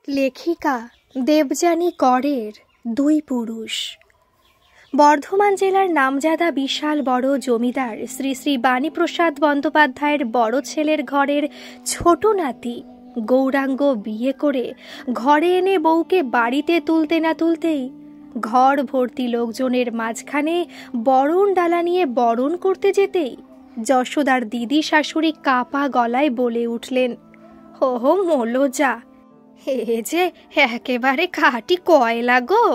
লেখিকা দেবযানী করের দুই পুরুষ। বর্ধমান জেলার নামজাদা বিশাল বড় জমিদার শ্রী শ্রী বাণীপ্রসাদ বন্দ্যোপাধ্যায়ের বড় ছেলের ঘরের ছোট নাতি গৌরাঙ্গ বিয়ে করে ঘরে এনে বউকে বাড়িতে তুলতে না তুলতেই ঘর ভর্তি লোকজনের মাঝখানে বরণ ডালা নিয়ে বরণ করতে যেতেই যশোদার দিদি শাশুড়ি কাপা গলায় বলে উঠলেন, "ওহো মোলোজা, হে যে একেবারে খাঁটি কয়লা গো।"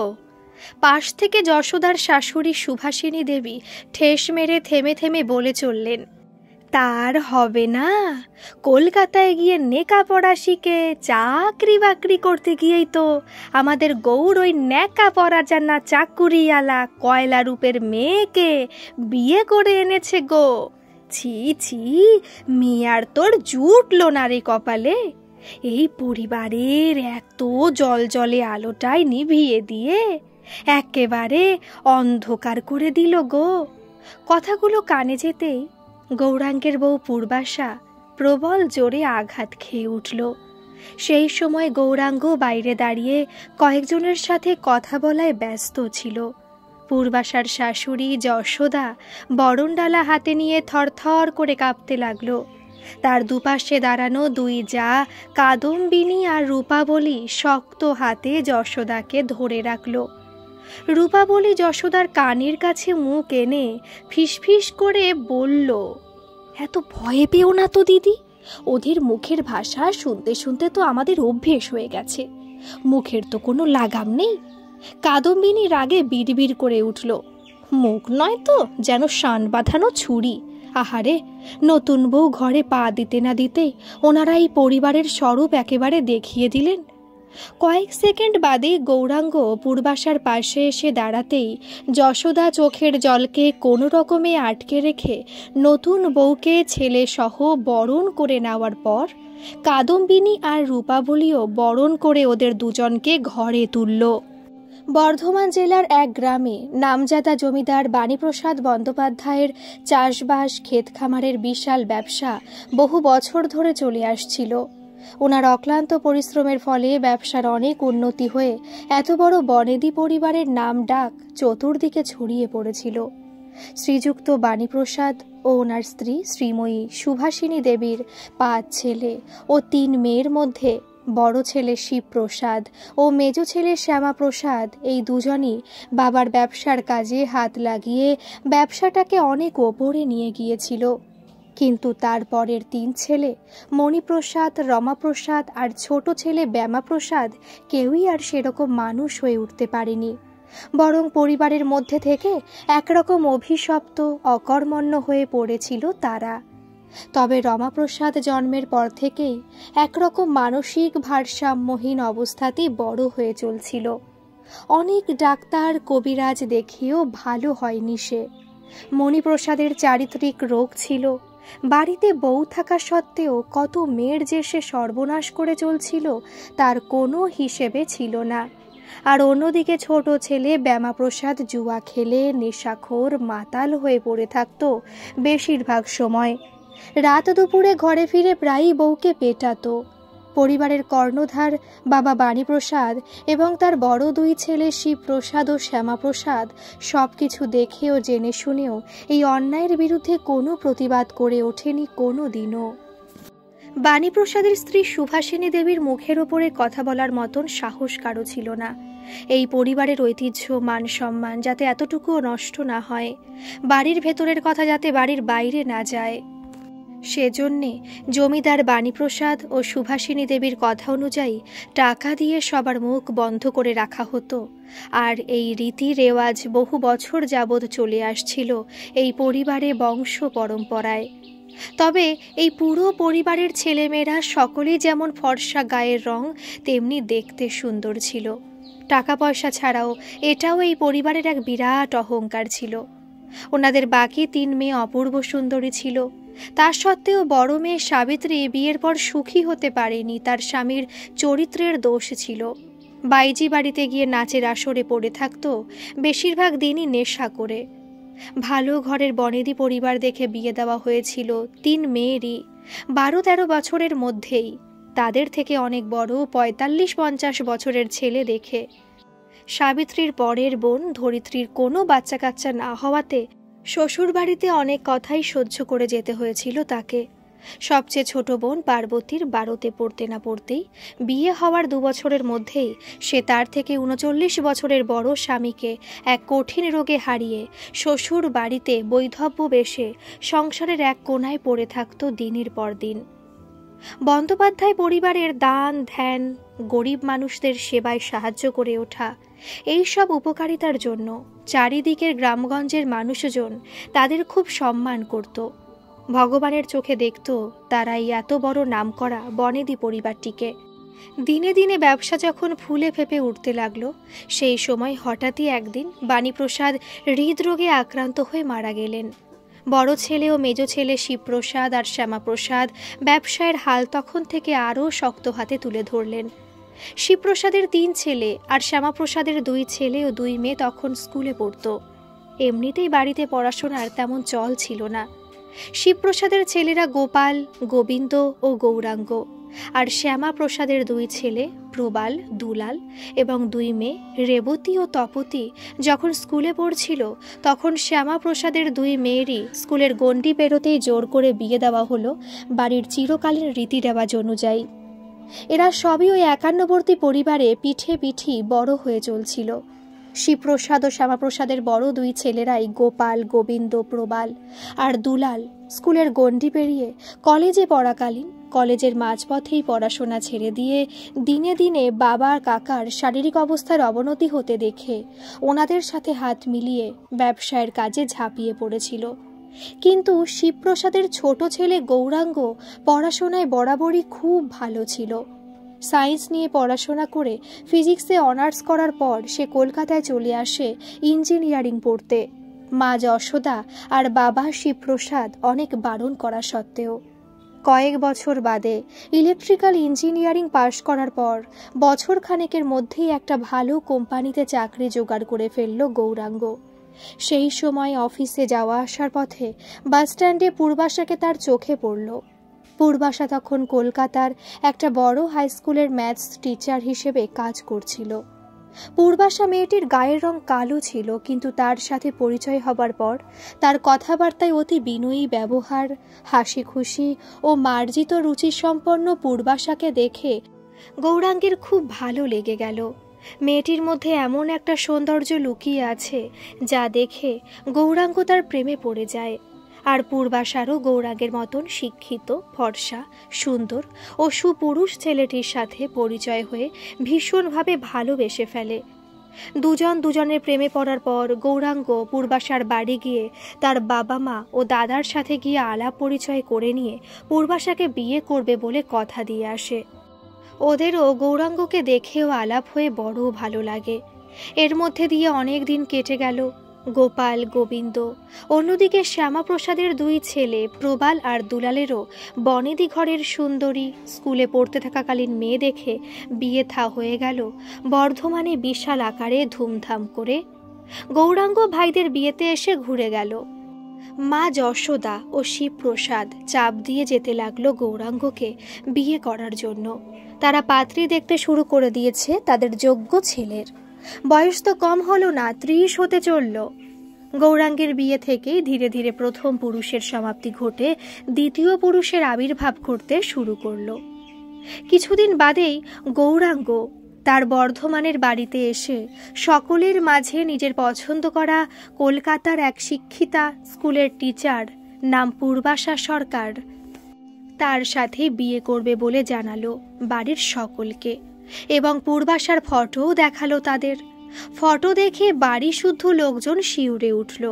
পাশ থেকে যশোদার শাশুড়ি সুভাষিনী দেবী ঠেস মেরে থেমে থেমে বলে চললেন, "তার হবে না, কলকাতায় গিয়ে নেকা পড়া শিখে চাকরি বাকরি করতে গিয়েই তো আমাদের গৌর ওই নেকা পড়া জানা চাকুরিয়ালা কয়লা রূপের মেয়েকে বিয়ে করে এনেছে গো। ছি ছি, মেয়ার তোর জুটলো না রে কপালে, এই পরিবারের এত জলজলে আলোটাই নিভিয়ে দিয়ে একেবারে অন্ধকার করে দিল গো।" কথাগুলো কানে যেতেই গৌরাঙ্গের বউ পূর্বাশা প্রবল জোরে আঘাত খেয়ে উঠল। সেই সময় গৌরাঙ্গ বাইরে দাঁড়িয়ে কয়েকজনের সাথে কথা বলায় ব্যস্ত ছিল। পূর্বাশার শাশুড়ি যশোদা বরণডালা হাতে নিয়ে থরথর করে কাঁপতে লাগলো। তার দুপাশে দাঁড়ানো দুই জা কাদম্বিনী আর রূপাবলী শক্ত হাতে যশোদাকে ধরে রাখল। রূপাবলী যশোদার কানের কাছে মুখ এনে ফিসফিস করে বলল, "এত ভয় পেও না তো দিদি, ওদের মুখের ভাষা শুনতে শুনতে তো আমাদের অভ্যেস হয়ে গেছে, মুখের তো কোনো লাগাম নেই।" কাদম্বিনী রাগে বিড়বিড় করে উঠল, "মুখ নয় তো যেন শান বাঁধানো ছুরি। আহারে, নতুন বউ ঘরে পা দিতে না দিতেই ওনারা এই পরিবারের স্বরূপ একেবারে দেখিয়ে দিলেন।" কয়েক সেকেন্ড বাদে গৌরাঙ্গ পূর্বাশার পাশে এসে দাঁড়াতেই যশোদা চোখের জলকে কোনো রকমে আটকে রেখে নতুন বউকে ছেলে সহ বরণ করে নেওয়ার পর কাদম্বিনী আর রূপাবলীও বরণ করে ওদের দুজনকে ঘরে তুলল। বর্ধমান জেলার এক গ্রামে নামজাদা জমিদার বাণীপ্রসাদ বন্দ্যোপাধ্যায়ের চাষবাস ক্ষেত খামারের বিশাল ব্যবসা বহু বছর ধরে চলে আসছিল। ওনার অক্লান্ত পরিশ্রমের ফলে ব্যবসার অনেক উন্নতি হয়ে এত বড় বনেদি পরিবারের নাম ডাক চতুর্দিকে ছড়িয়ে পড়েছিল। শ্রীযুক্ত বাণীপ্রসাদ ও ওনার স্ত্রী শ্রীময়ী সুভাষিনী দেবীর 5 ছেলে ও 3 মেয়ের মধ্যে বড় ছেলে শিবপ্রসাদ ও মেজ ছেলে শ্যামাপ্রসাদ এই দুজনই বাবার ব্যবসার কাজে হাত লাগিয়ে ব্যবসাটাকে অনেক ওপরে নিয়ে গিয়েছিল। কিন্তু তার পরের 3 ছেলে মণিপ্রসাদ, রমাপ্রসাদ আর ছোট ছেলে ব্যামাপ্রসাদ কেউই আর সেরকম মানুষ হয়ে উঠতে পারেনি, বরং পরিবারের মধ্যে থেকে একরকম অভিশপ্ত অকর্মণ্য হয়ে পড়েছিল তারা। তবে রমাপ্রসাদ জন্মের পর থেকেই একরকম মানসিক ভারসাম্যহীন অবস্থাতেই বড় হয়ে চলছিল। অনেক ডাক্তার কবিরাজ দেখিয়েও ভালো হয়নি সে। মণিপ্রসাদের চারিত্রিক রোগ ছিল, বাড়িতে বউ থাকা সত্ত্বেও কত মেয়ের যে সে সর্বনাশ করে চলছিল তার কোনো হিসেবে ছিল না। আর অন্যদিকে ছোট ছেলে ব্যামাপ্রসাদ জুয়া খেলে নেশাখোর মাতাল হয়ে পড়ে থাকতো বেশিরভাগ সময়। রাত দুপুরে ঘরে ফিরে প্রায়ই বউকে পেটাতো। পরিবারের কর্ণধার বাবা বাণীপ্রসাদ এবং তার বড় 2 ছেলে শিবপ্রসাদ ও শ্যামাপ্রসাদ সবকিছু দেখে ও জেনে শুনেও এই অন্যায়ের বিরুদ্ধে কোনো প্রতিবাদ করে ওঠেনি কোনো দিনও। বাণীপ্রসাদের স্ত্রী সুভাষিনী দেবীর মুখের ওপরে কথা বলার মতন সাহস কারো ছিল না। এই পরিবারের ঐতিহ্য মান সম্মান যাতে এতটুকুও নষ্ট না হয়, বাড়ির ভেতরের কথা যাতে বাড়ির বাইরে না যায়, সেজন্যে জমিদার বাণীপ্রসাদ ও সুভাষিনী দেবীর কথা অনুযায়ী টাকা দিয়ে সবার মুখ বন্ধ করে রাখা হতো। আর এই রীতি রেওয়াজ বহু বছর যাবৎ চলে আসছিল এই পরিবারে বংশ পরম্পরায়। তবে এই পুরো পরিবারের ছেলেমেয়েরা সকলেই যেমন ফর্সা গায়ের রং তেমনি দেখতে সুন্দর ছিল। টাকা পয়সা ছাড়াও এটাও এই পরিবারের এক বিরাট অহংকার ছিল। ওনাদের বাকি 3 মেয়ে অপূর্ব সুন্দরী ছিল। তা সত্ত্বেও বড় মেয়ে সাবিত্রী বিয়ের পর সুখী হতে পারেনি, তার স্বামীর চরিত্রের দোষ ছিল। বাইজি বাড়িতে গিয়ে নাচের আসরে পড়ে থাকতো, বেশিরভাগ দিনই নেশা করে। ভালো ঘরের বনেদি পরিবার দেখে বিয়ে দেওয়া হয়েছিল 3 মেয়েরই 12-13 বছরের মধ্যেই। তাদের থেকে অনেক বড় ৪৫-৫০ বছরের ছেলে দেখে। সাবিত্রীর পরের বোন ধরিত্রীর কোনো বাচ্চা কাচ্চা না হওয়াতে শ্বশুরবাড়িতে অনেক কথাই সহ্য করে যেতে হয়েছিল তাকে। সবচেয়ে ছোট বোন পার্বতীর ১২তে পড়তে না পড়তেই বিয়ে হওয়ার ২ বছরের মধ্যেই সে তার থেকে ৩৯ বছরের বড় স্বামীকে এক কঠিন রোগে হারিয়ে শ্বশুর বাড়িতে বৈধব্য বেশে সংসারের এক কোণায় পড়ে থাকত দিনের পর দিন। বন্দ্যোপাধ্যায় পরিবারের দান ধ্যান, গরিব মানুষদের সেবায় সাহায্য করে ওঠা, এই সব উপকারিতার জন্য চারিদিকের গ্রামগঞ্জের মানুষজন তাদের খুব সম্মান করত। ভগবানের চোখে দেখত তারাই এত বড় নামকরা বনেদি পরিবারটিকে। দিনে দিনে ব্যবসা যখন ফুলে ফেপে উঠতে লাগলো, সেই সময় হঠাৎই একদিন বাণীপ্রসাদ হৃদরোগে আক্রান্ত হয়ে মারা গেলেন। বড় ছেলে ও মেজ ছেলে শিবপ্রসাদ আর শ্যামাপ্রসাদ ব্যবসায়ের হাল তখন থেকে আরও শক্ত হাতে তুলে ধরলেন। শিবপ্রসাদের ৩ ছেলে আর শ্যামাপ্রসাদের ২ ছেলে ও ২ মেয়ে তখন স্কুলে পড়ত। এমনিতেই বাড়িতে পড়াশোনার তেমন চল ছিল না। শিবপ্রসাদের ছেলেরা গোপাল, গোবিন্দ ও গৌরাঙ্গ, আর শ্যামাপ্রসাদের ২ ছেলে প্রবাল, দুলাল এবং ২ মেয়ে রেবতী ও তপতী যখন স্কুলে পড়ছিল, তখন শ্যামাপ্রসাদের ২ মেয়েরই স্কুলের গণ্ডি পেরোতেই জোর করে বিয়ে দেওয়া হলো বাড়ির চিরকালীন রীতি রেওয়াজ অনুযায়ী। এরা সবই ওই একান্নবর্তী পরিবারে পিঠে পিঠি বড় হয়ে চলছিল। শিবপ্রসাদ ও শ্যামাপ্রসাদের বড় ২ ছেলেরাই গোপাল, গোবিন্দ, প্রবাল আর দুলাল স্কুলের গণ্ডি পেরিয়ে কলেজে পড়াকালীন কলেজের মাঝপথেই পড়াশোনা ছেড়ে দিয়ে দিনে দিনে বাবা কাকার শারীরিক অবস্থার অবনতি হতে দেখে ওনাদের সাথে হাত মিলিয়ে ব্যবসায়ের কাজে ঝাঁপিয়ে পড়েছিল। কিন্তু শিবপ্রসাদের ছোট ছেলে গৌরাঙ্গ পড়াশোনায় বরাবরই খুব ভালো ছিল। সায়েন্স নিয়ে পড়াশোনা করে ফিজিক্সে অনার্স করার পর সে কলকাতায় চলে আসে ইঞ্জিনিয়ারিং পড়তে। মা যশোদা আর বাবা শিবপ্রসাদ অনেক বারণ করা সত্ত্বেও কয়েক বছর বাদে ইলেকট্রিক্যাল ইঞ্জিনিয়ারিং পাশ করার পর বছর খানেকের মধ্যেই একটা ভালো কোম্পানিতে চাকরি জোগাড় করে ফেলল গৌরাঙ্গ। সেই সময় অফিসে যাওয়া আসার পথে বাসস্ট্যান্ডে পূর্বাশাকে তার চোখে পড়ল। পূর্বাশা তখন কলকাতার একটা বড় হাই স্কুলের ম্যাথস টিচার হিসেবে কাজ করছিল। পূর্বাশা মেয়েটির গায়ের রং কালো ছিল, কিন্তু তার সাথে পরিচয় হবার পর তার কথাবার্তায় অতি বিনয়ী ব্যবহার, হাসি খুশি ও মার্জিত রুচিসম্পন্ন পূর্বাশাকে দেখে গৌরাঙ্গের খুব ভালো লেগে গেল। মেয়েটির মধ্যে এমন একটা সৌন্দর্য লুকিয়ে আছে যা দেখে গৌরাঙ্গ তার প্রেমে পড়ে যায়। আর পূর্বাশারও গৌরাঙ্গের মতন শিক্ষিত, ফর্সা, সুন্দর ও সুপুরুষ ছেলেটির সাথে পরিচয় হয়ে ভীষণভাবে ভালোবেসে ফেলে। দুজন দুজনের প্রেমে পড়ার পর গৌরাঙ্গ পূর্বাশার বাড়ি গিয়ে তার বাবা মা ও দাদার সাথে গিয়ে আলাপ পরিচয় করে নিয়ে পূর্বাশাকে বিয়ে করবে বলে কথা দিয়ে আসে। ওদেরও গৌরাঙ্গকে দেখেও আলাপ হয়ে বড় ভালো লাগে। এর মধ্যে দিয়ে অনেক দিন কেটে গেল। গোপাল, গোবিন্দ, অন্যদিকে শ্যামাপ্রসাদের ২ ছেলে প্রবাল আর দুলালেরও বনেদি ঘরের সুন্দরী স্কুলে পড়তে থাকাকালীন মেয়ে দেখে বিয়ে থা হয়ে গেল বর্ধমানে বিশাল আকারে ধুমধাম করে। গৌরাঙ্গ ভাইদের বিয়েতে এসে ঘুরে গেল। মা যশোদা ও শিবপ্রসাদ চাপ দিয়ে যেতে লাগলো গৌরাঙ্গকে বিয়ে করার জন্য। তারা পাত্রী দেখতে শুরু করে দিয়েছে তাদের যোগ্য ছেলের। বয়স তো কম হলো না, ৩০ হতে চলল। গৌরাঙ্গের বিয়ে থেকেই ধীরে ধীরে প্রথম পুরুষের সমাপ্তি ঘটে দ্বিতীয় পুরুষের আবির্ভাব ঘটতে শুরু করলো। কিছুদিন বাদেই গৌরাঙ্গ তার বর্ধমানের বাড়িতে এসে সকলের মাঝে নিজের পছন্দ করা কলকাতার এক শিক্ষিতা স্কুলের টিচার নাম পূর্বাশা সরকার, তার সাথে বিয়ে করবে বলে জানালো বাড়ির সকলকে এবং পূর্বাশার ফটোও দেখালো তাদের। ফটো দেখে বাড়ি শুদ্ধ লোকজন শিউরে উঠল।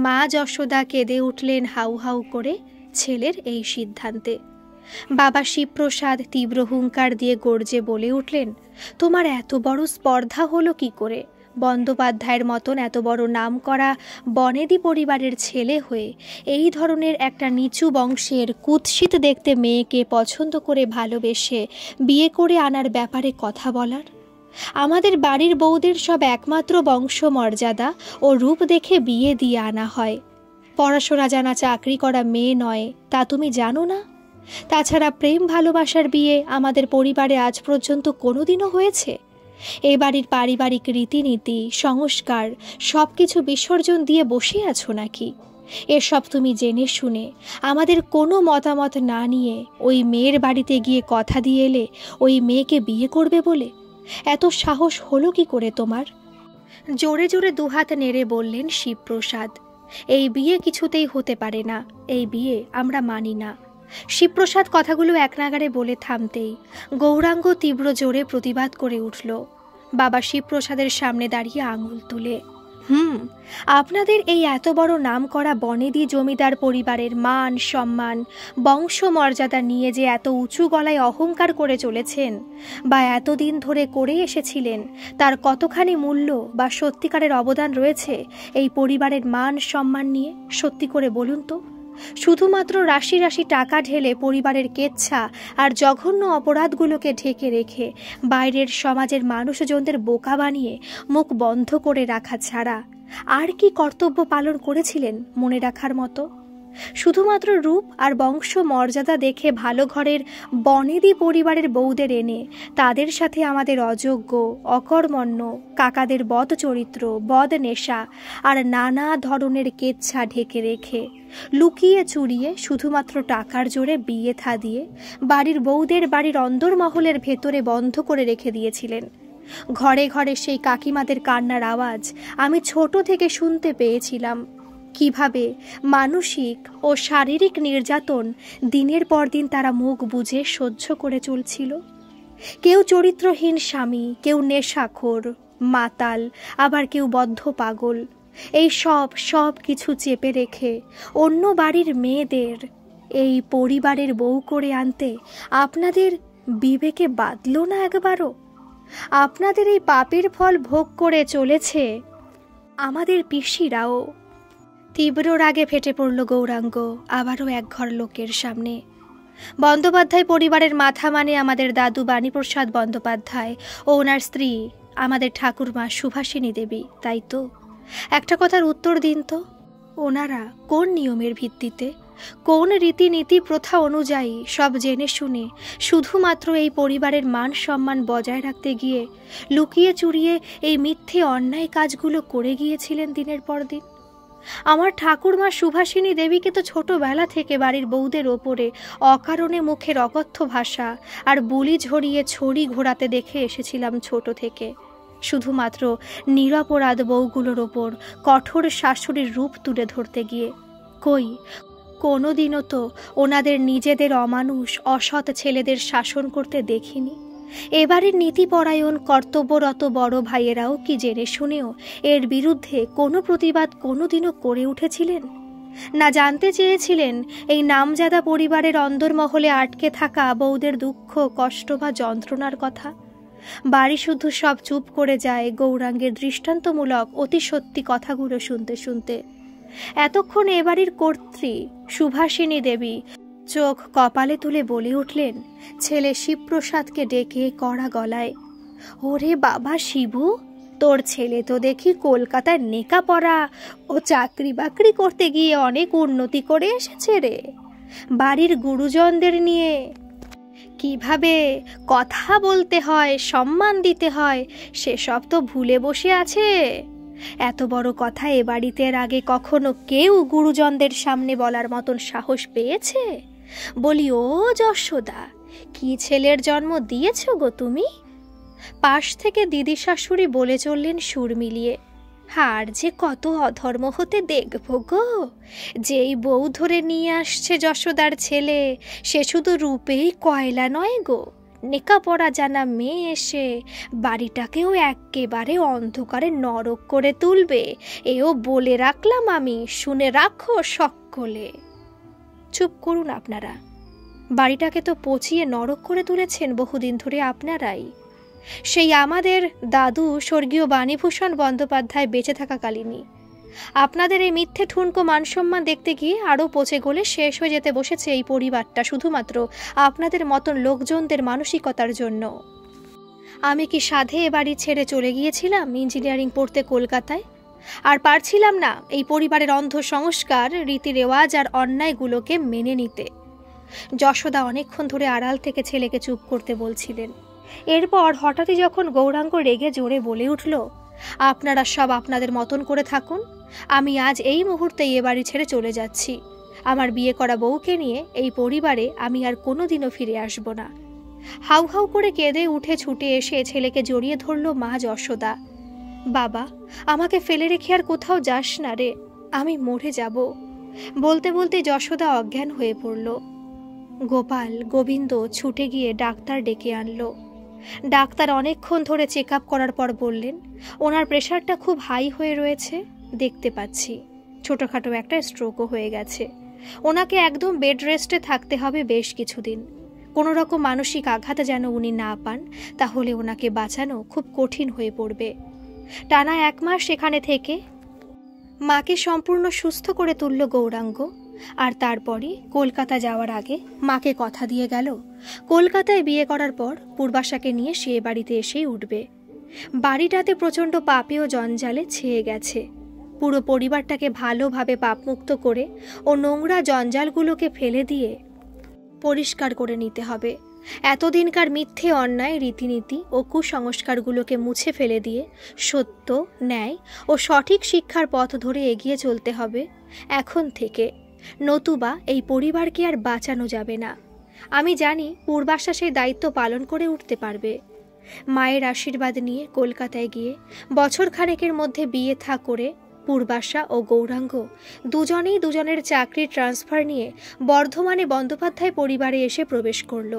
মা যশোদা কেঁদে উঠলেন হাউ হাউ করে ছেলের এই সিদ্ধান্তে। বাবা শিবপ্রসাদ তীব্র হুঙ্কার দিয়ে গর্জে বলে উঠলেন, তোমার এত বড় স্পর্ধা হলো কি করে? বন্দ্যোপাধ্যায়ের মতন এত বড় নাম করা বনেদি পরিবারের ছেলে হয়ে এই ধরনের একটা নিচু বংশের কুৎসিত দেখতে মেয়েকে পছন্দ করে ভালোবেসে বিয়ে করে আনার ব্যাপারে কথা বলার? আমাদের বাড়ির বউদের সব একমাত্র বংশ মর্যাদা ও রূপ দেখে বিয়ে দিয়ে আনা হয়। পড়াশোনা জানা চাকরি করা মেয়ে নয়, তা তুমি জানো না? তাছাড়া প্রেম ভালোবাসার বিয়ে আমাদের পরিবারে আজ পর্যন্ত কোনোদিনও হয়েছে? এ বাড়ির পারিবারিক রীতিনীতি সংস্কার সব কিছু বিসর্জন দিয়ে বসে আছো নাকি? এসব তুমি জেনে শুনে আমাদের কোনো মতামত না নিয়ে ওই মেয়ের বাড়িতে গিয়ে কথা দিয়ে এলে ওই মেয়েকে বিয়ে করবে বলে? এত সাহস হলো কি করে তোমার? জোরে জোরে দুহাত নেড়ে বললেন শিবপ্রসাদ। এই বিয়ে কিছুতেই হতে পারে না, এই বিয়ে আমরা মানি না। শিবপ্রসাদ কথাগুলো একনাগাড়ে বলে থামতেই গৌরাঙ্গ তীব্র জোরে প্রতিবাদ করে উঠল, বাবা শিবপ্রসাদের সামনে দাঁড়িয়ে আঙুল তুলে। আপনাদের এই এত বড় নাম করা বনেদি জমিদার পরিবারের মান সম্মান বংশ মর্যাদা নিয়ে যে এত উঁচু গলায় অহংকার করে চলেছেন বা এতদিন ধরে করে এসেছিলেন, তার কতখানি মূল্য বা সত্যিকারের অবদান রয়েছে এই পরিবারের মান সম্মান নিয়ে? সত্যি করে বলুন তো। শুধুমাত্র রাশি রাশি টাকা ঢেলে পরিবারের কেচ্ছা আর জঘন্য অপরাধগুলোকে ঢেকে রেখে বাইরের সমাজের মানুষজনদের বোকা বানিয়ে মুখ বন্ধ করে রাখা ছাড়া আর কি কর্তব্য পালন করেছিলেন মনে রাখার মতো? শুধুমাত্র রূপ আর বংশ মর্যাদা দেখে ভালো ঘরের বনেদি পরিবারের বউদের এনে তাদের সাথে আমাদের অযোগ্য অকর্মণ্য কাকাদের বদ চরিত্র বদ নেশা আর নানা ধরনের কেচ্ছা ঢেকে রেখে লুকিয়ে চুরিয়ে শুধুমাত্র টাকার জোরে বিয়ে থা দিয়ে বাড়ির বউদের বাড়ির অন্দরমহলের ভেতরে বন্ধ করে রেখে দিয়েছিলেন। ঘরে ঘরে সেই কাকিমাদের কান্নার আওয়াজ আমি ছোট থেকে শুনতে পেয়েছিলাম। কিভাবে মানসিক ও শারীরিক নির্যাতন দিনের পর দিন তারা মুখ বুজে সহ্য করে চলছিল। কেউ চরিত্রহীন স্বামী, কেউ নেশাখোর মাতাল, আবার কেউ বদ্ধ পাগল। এই সব কিছু চেপে রেখে অন্য বাড়ির মেয়েদের এই পরিবারের বউ করে আনতে আপনাদের বিবেকে বাঁধল না একবারও? আপনাদের এই পাপের ফল ভোগ করে চলেছে আমাদের পিসিরাও। তীব্র রাগে ফেটে পড়ল গৌরাঙ্গ আবারও একঘর লোকের সামনে। বন্দ্যোপাধ্যায় পরিবারের মাথা মানে আমাদের দাদু বাণীপ্রসাদ বন্দ্যোপাধ্যায় ও ওনার স্ত্রী আমাদের ঠাকুরমা সুভাষিনী দেবী, তাই তো? একটা কথার উত্তর দিন তো, ওনারা কোন নিয়মের ভিত্তিতে কোন রীতিনীতি প্রথা অনুযায়ী সব জেনে শুনে শুধুমাত্র এই পরিবারের মান সম্মান বজায় রাখতে গিয়ে লুকিয়ে চুরিয়ে এই মিথ্যে অন্যায় কাজগুলো করে গিয়েছিলেন দিনের পর দিন? আমার ঠাকুরমা সুভাষিনী দেবীকে তো ছোটবেলা থেকে বাড়ির বউদের ওপরে অকারণে মুখের অকথ্য ভাষা আর বুলি ঝরিয়ে ছড়ি ঘোরাতে দেখে এসেছিলাম ছোট থেকে। শুধুমাত্র নিরপরাধ বউগুলোর ওপর কঠোর শাশুড়ির রূপ তুলে ধরতে গিয়ে কই কোনোদিনও তো ওনাদের নিজেদের অমানুষ অসৎ ছেলেদের শাসন করতে দেখিনি। এবারের নীতিপরায়ণ কর্তব্যরত বড় ভাইয়েরাও কি জেনে শুনেও এর বিরুদ্ধে কোনো প্রতিবাদ কোনোদিনও করে উঠেছিলেন না? জানতে চেয়েছিলেন এই নামজাদা পরিবারের অন্দরমহলে আটকে থাকা বউদের দুঃখ কষ্ট বা যন্ত্রণার কথা? বাড়ি শুধু সব চুপ করে যায় গৌরাঙ্গের দৃষ্টান্তমূলক অতি সত্যি কথাগুলো শুনতে শুনতে। এতক্ষণ এ বাড়ির কর্ত্রী সুভাষিনী দেবী চোখ কপালে তুলে বলে উঠলেন ছেলে শিবপ্রসাদকে ডেকে কড়া গলায়, ওরে বাবা শিবু, তোর ছেলে তো দেখি কলকাতায় নেকাপড়া ও চাকরি বাকরি করতে গিয়ে অনেক উন্নতি করে এসেছে রে। বাড়ির গুরুজনদের নিয়ে কিভাবে কথা বলতে হয় সম্মান দিতে হয় সেসব তো ভুলে বসে আছে। এত বড় কথা এ বাড়িতে এর আগে কখনো কেউ গুরুজনদের সামনে বলার মতন সাহস পেয়েছে? বলি ও যশোদা, কি ছেলের জন্ম দিয়েছ গো তুমি? পাশ থেকে দিদি শাশুড়ি বলে চললেন সুর মিলিয়ে, আর যে কত অধর্ম হতে দেখব গো। যেই বউ ধরে নিয়ে আসছে যশোদার ছেলে সে শুধু রূপেই কয়লা নয় গো, নেকাপড়া জানা মেয়ে এসে বাড়িটাকেও একেবারে অন্ধকারে নরক করে তুলবে, এও বলে রাখলাম আমি, শুনে রাখো সকলে। চুপ করুন আপনারা, বাড়িটাকে তো পচিয়ে নরক করে তুলেছেন বহুদিন ধরে আপনারাই। সেই আমাদের দাদু স্বর্গীয় বাণীভূষণ বন্দ্যোপাধ্যায় বেঁচে থাকাকালীনই আপনাদের এই মিথ্যে ঠুনকো মানসম্মান দেখতে গিয়ে আরও পচে গলে শেষ হয়ে যেতে বসেছে এই পরিবারটা শুধুমাত্র আপনাদের মতন লোকজনদের মানসিকতার জন্য। আমি কি সাধে এ বাড়ি ছেড়ে চলে গিয়েছিলাম ইঞ্জিনিয়ারিং পড়তে কলকাতায়, আর পারছিলাম না এই পরিবারের অন্ধ সংস্কার রীতি রেওয়াজ আর অন্যায়গুলোকে মেনে নিতে। যশোদা অনেকক্ষণ ধরে আড়াল থেকে ছেলেকে চুপ করতে বলছিলেন। এরপর হঠাৎই যখন গৌরাঙ্গ রেগে জোরে বলে উঠল, আপনারা সব আপনাদের মতন করে থাকুন, আমি আজ এই মুহূর্তেই এ বাড়ি ছেড়ে চলে যাচ্ছি। আমার বিয়ে করা বউকে নিয়ে এই পরিবারে আমি আর কোনোদিনও ফিরে আসব না। হাউ হাউ করে কেঁদে উঠে ছুটে এসে ছেলেকে জড়িয়ে ধরল মা যশোদা। বাবা, আমাকে ফেলে রেখে আর কোথাও যাস না রে, আমি মরে যাব। বলতে বলতে যশোদা অজ্ঞান হয়ে পড়ল। গোপাল গোবিন্দ ছুটে গিয়ে ডাক্তার ডেকে আনলো। ডাক্তার অনেকক্ষণ ধরে চেক আপ করার পর বললেন, ওনার প্রেশারটা খুব হাই হয়ে রয়েছে, দেখতে পাচ্ছি ছোটোখাটো একটা স্ট্রোকও হয়ে গেছে। ওনাকে একদম বেড রেস্টে থাকতে হবে বেশ কিছুদিন। কোনো রকম মানসিক আঘাত যেন উনি না পান, তাহলে ওনাকে বাঁচানো খুব কঠিন হয়ে পড়বে। টানা 1 মাস সেখানে থেকে মাকে সম্পূর্ণ সুস্থ করে তুলল গৌরাঙ্গ। আর তারপরে কলকাতা যাওয়ার আগে মাকে কথা দিয়ে গেল, কলকাতায় বিয়ে করার পর পূর্বাশাকে নিয়ে সে বাড়িতে এসেই উঠবে। বাড়িটাতে প্রচণ্ড পাপে ও জঞ্জালে ছেয়ে গেছে। পুরো পরিবারটাকে ভালোভাবে পাপমুক্ত করে ও নোংরা জঞ্জালগুলোকে ফেলে দিয়ে পরিষ্কার করে নিতে হবে। এতদিনকার মিথ্যে অন্যায় রীতিনীতি ও কুসংস্কারগুলোকে মুছে ফেলে দিয়ে সত্য, ন্যায় ও সঠিক শিক্ষার পথ ধরে এগিয়ে চলতে হবে এখন থেকে, নতুবা এই পরিবারকে আর বাঁচানো যাবে না। আমি জানি পূর্বাশা সেই দায়িত্ব পালন করে উঠতে পারবে। মায়ের আশীর্বাদ নিয়ে কলকাতায় গিয়ে বছরখানেকের মধ্যে বিয়ে থা করে পূর্বাশা ও গৌরাঙ্গ দুজনেই দুজনের চাকরির ট্রান্সফার নিয়ে বর্ধমানে বন্দ্যোপাধ্যায় পরিবারে এসে প্রবেশ করল।